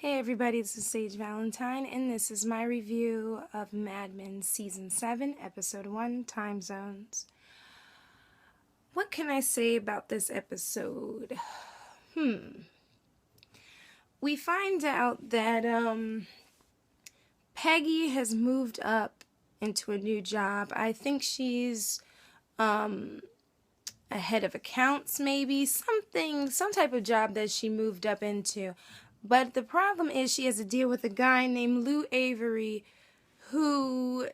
Hey everybody, this is Sage Valentine, and this is my review of Mad Men Season 7, Episode 1, Time Zones. What can I say about this episode? We find out that, Peggy has moved up into a new job. I think she's, a head of accounts, maybe. Some type of job that she moved up into. But the problem is she has to deal with a guy named Lou Avery who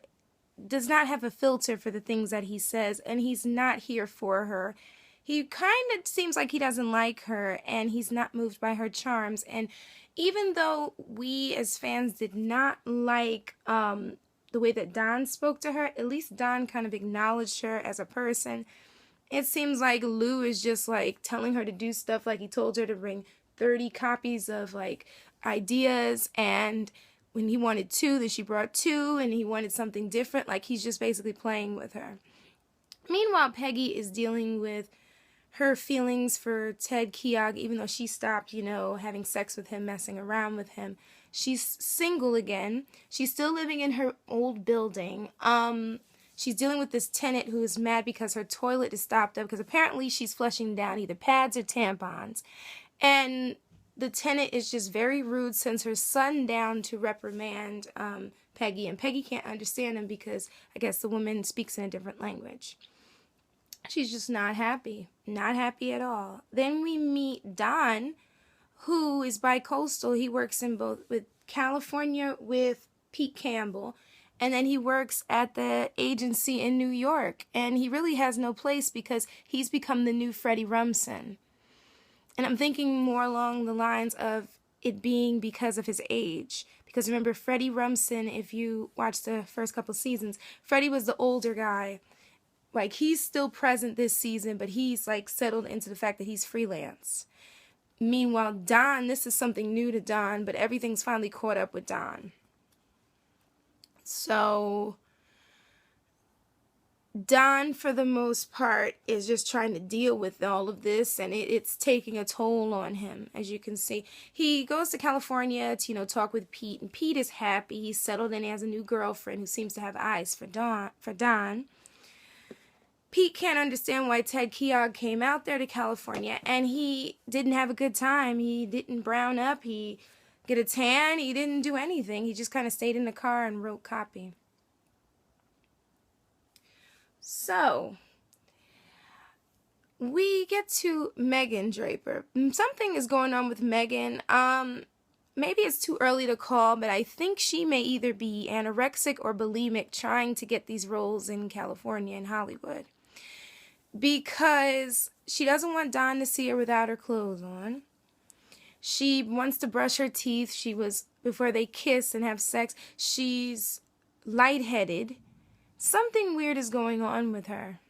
does not have a filter for the things that he says, and he's not here for her. He kind of seems like he doesn't like her, and he's not moved by her charms. And even though we as fans did not like the way that Don spoke to her, at least Don kind of acknowledged her as a person. It seems like Lou is just like telling her to do stuff, like he told her to bring 30 copies of like ideas, and when he wanted 2, then she brought 2, and he wanted something different. Like he's just basically playing with her. Meanwhile, Peggy is dealing with her feelings for Ted Keogh, even though she stopped, having sex with him, messing around with him. She's single again. She's still living in her old building. She's dealing with this tenant who is mad because her toilet is stopped up because apparently she's flushing down either pads or tampons. And the tenant is just very rude, sends her son down to reprimand Peggy. And Peggy can't understand him because I guess the woman speaks in a different language. She's just not happy. Not happy at all. Then we meet Don, who is bi-coastal. He works in both with California with Pete Campbell. And then he works at the agency in New York. And he really has no place because he's become the new Freddie Rumsen. And I'm thinking more along the lines of it being because of his age. Because remember, Freddie Rumsen, if you watch the first couple seasons, Freddie was the older guy. Like, he's still present this season, but he's, like, settled into the fact that he's freelance. Meanwhile, Don, this is something new to Don, but everything's finally caught up with Don. So Don, for the most part, is just trying to deal with all of this, and it's taking a toll on him, as you can see. He goes to California to, talk with Pete, and Pete is happy. He's settled in. He has a new girlfriend who seems to have eyes for Don. Pete can't understand why Ted Keogh came out there to California, and he didn't have a good time. He didn't brown up. He get a tan. He didn't do anything. He just kind of stayed in the car and wrote copy. So, we get to Megan Draper. Something is going on with Megan. Maybe it's too early to call, but I think she may either be anorexic or bulimic trying to get these roles in California and Hollywood. Because she doesn't want Don to see her without her clothes on. She wants to brush her teeth. Before they kiss and have sex, she's lightheaded. Something weird is going on with her.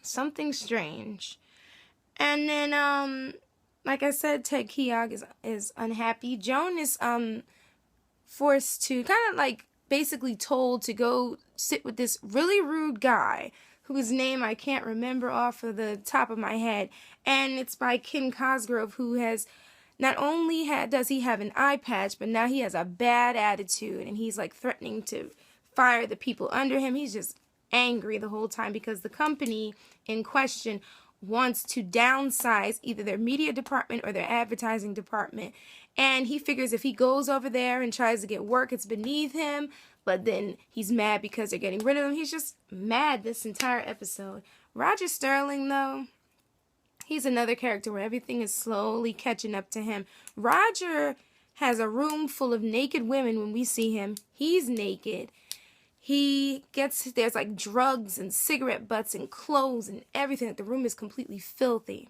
Something strange. And then, like I said, Ted Keogh is unhappy. Joan is forced to, kind of like basically told to go sit with this really rude guy whose name I can't remember off of the top of my head. And it's by Ken Cosgrove, who has not only does he have an eye patch, but now he has a bad attitude, and he's like threatening to fire the people under him. He's just angry the whole time because the company in question wants to downsize either their media department or their advertising department. And he figures if he goes over there and tries to get work, it's beneath him. But then he's mad because they're getting rid of him. He's just mad this entire episode. Roger Sterling, though, he's another character where everything is slowly catching up to him. Roger has a room full of naked women when we see him. He's naked. There's like drugs and cigarette butts and clothes and everything. The room is completely filthy.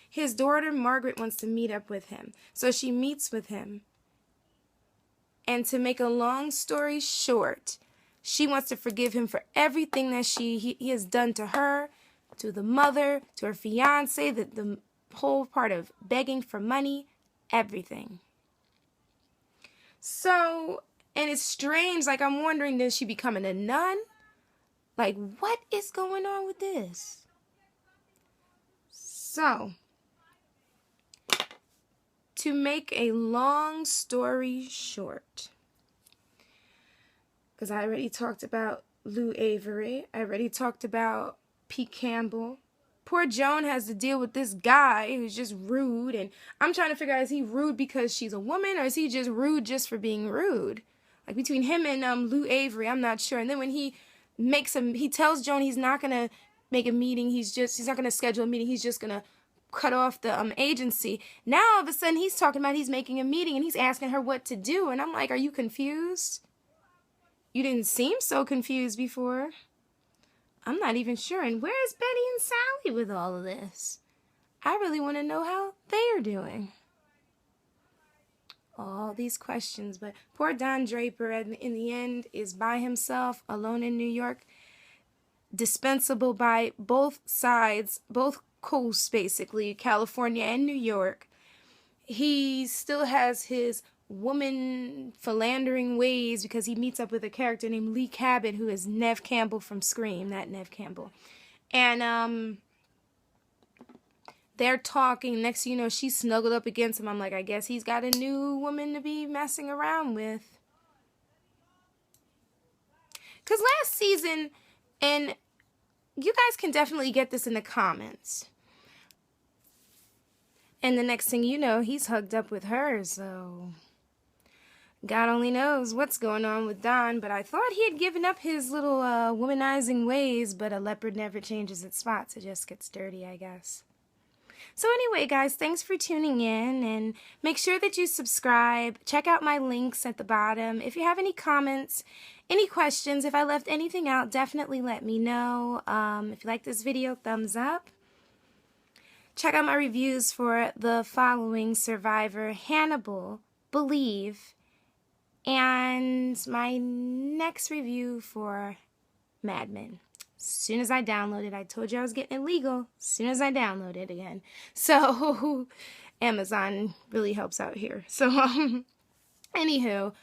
His daughter, Margaret, wants to meet up with him. So she meets with him. And to make a long story short, she wants to forgive him for everything that he has done to her, to the mother, to her fiance, the whole part of begging for money, everything. So, and it's strange, like I'm wondering, is she becoming a nun? Like, what is going on with this? So, to make a long story short, because I already talked about Lou Avery, I already talked about Pete Campbell. Poor Joan has to deal with this guy who's just rude, and I'm trying to figure out, is he rude because she's a woman, or is he just rude just for being rude? Like, between him and Lou Avery, I'm not sure. And then when he tells Joan he's not gonna make a meeting, he's not gonna schedule a meeting, he's just gonna cut off the agency. Now all of a sudden he's talking about he's making a meeting and he's asking her what to do, and I'm like, are you confused? You didn't seem so confused before. I'm not even sure. And where is Betty and Sally with all of this? I really want to know how they are doing. All these questions, but poor Don Draper in the end is by himself, alone in New York, dispensable by both sides, both coasts basically, California and New York. He still has his woman philandering ways because he meets up with a character named Lee Cabot, who is Nev Campbell from Scream, that Nev Campbell. And they're talking. Next thing you know, she's snuggled up against him. I'm like, I guess he's got a new woman to be messing around with. Because last season, and you guys can definitely get this in the comments, and the next thing you know, he's hugged up with her, so God only knows what's going on with Don. But I thought he had given up his little womanizing ways, but a leopard never changes its spots. It just gets dirty, I guess. So anyway, guys, thanks for tuning in, and make sure that you subscribe. Check out my links at the bottom. If you have any comments, any questions, if I left anything out, definitely let me know. If you like this video, thumbs up. Check out my reviews for the following: Survivor, Hannibal, Believe, and my next review for Mad Men. As soon as I download it, I told you I was getting it legal. As soon as I download it again. So, Amazon really helps out here. So, anywho,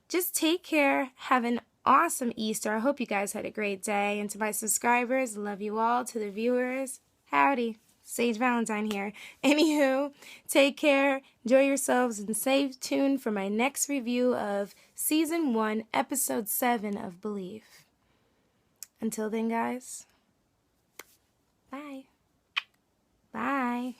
just take care. Have an awesome Easter. I hope you guys had a great day. And to my subscribers, love you all. To the viewers, howdy. Sage Valentine here. Anywho, take care, enjoy yourselves, and stay tuned for my next review of Season 1, Episode 7 of Believe. Until then, guys, bye. Bye.